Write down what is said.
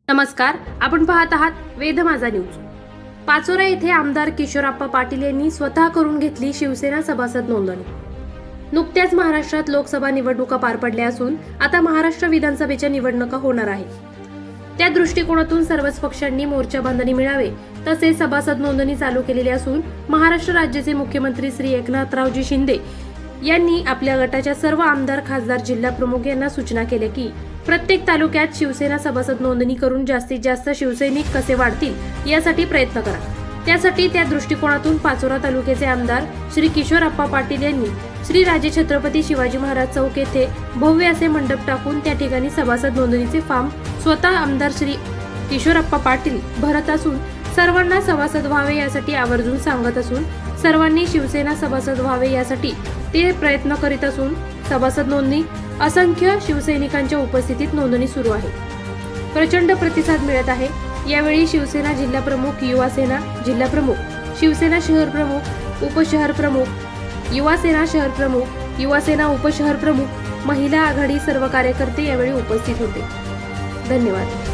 नमस्कार, आपण पाहत आहात वेद माझा न्यूज। पाचोरा येथे आमदार किशोरप्पा पाटील यांनी स्वतः करून घेतली शिवसेना सभासद नोंदणी। नुकत्याच महाराष्ट्रात लोकसभा निवडणुका पार पडल्या असून आता महाराष्ट्र विधानसभेच्या निवडणुका होणार आहेत। त्या दृष्टिकोनातून सर्वच पक्षांनी मोर्चा बांधणी मिळावे तसेच सभासद नोंदणी चालू केलेली असून महाराष्ट्र राज्याचे मुख्यमंत्री श्री एकनाथरावजी शिंदे यांनी आपल्या गटाच्या सर्व आमदार, खासदार, जिल्हा प्रमुख यांना सूचना केल्या की प्रत्येक तालुक्यात शिवसेना सभासद नोंदणी करून जास्तीत जास्त शिवसैनिक कसे वाढतील यासाठी प्रयत्न करा। त्यासाठी त्या दृष्टिकोनातून पाचोरा तालुक्याचे आमदार श्री किशोरप्पा पाटील यांनी श्री राजे छत्रपती शिवाजी महाराज चौक येथे भव्य असे मंडप टाकून त्या ठिकाणी सभासद नोंदणीचे फॉर्म स्वतः आमदार श्री किशोरप्पा पाटील भरत असून सर्वांना सभासद व्हावे यासाठी आवर्जून सांगत असून सर्वांनी शिवसेना सभासद व्हावे यासाठी ते प्रयत्न करीत असून सभासद नोंदणी असंख्य शिवसैनिकांच्या उपस्थितीत नोंदणी सुरू आहे। प्रचंड प्रतिसाद मिळत आहे। यावेळी शिवसेना जिल्हा प्रमुख, युवा सेना जिल्हा प्रमुख, शिवसेना शहर प्रमुख, उपशहर प्रमुख, युवा सेना शहर प्रमुख, युवा सेना उपशहर प्रमुख, महिला आघाडी सर्व कार्यकर्ते यावेळी उपस्थित होते। धन्यवाद।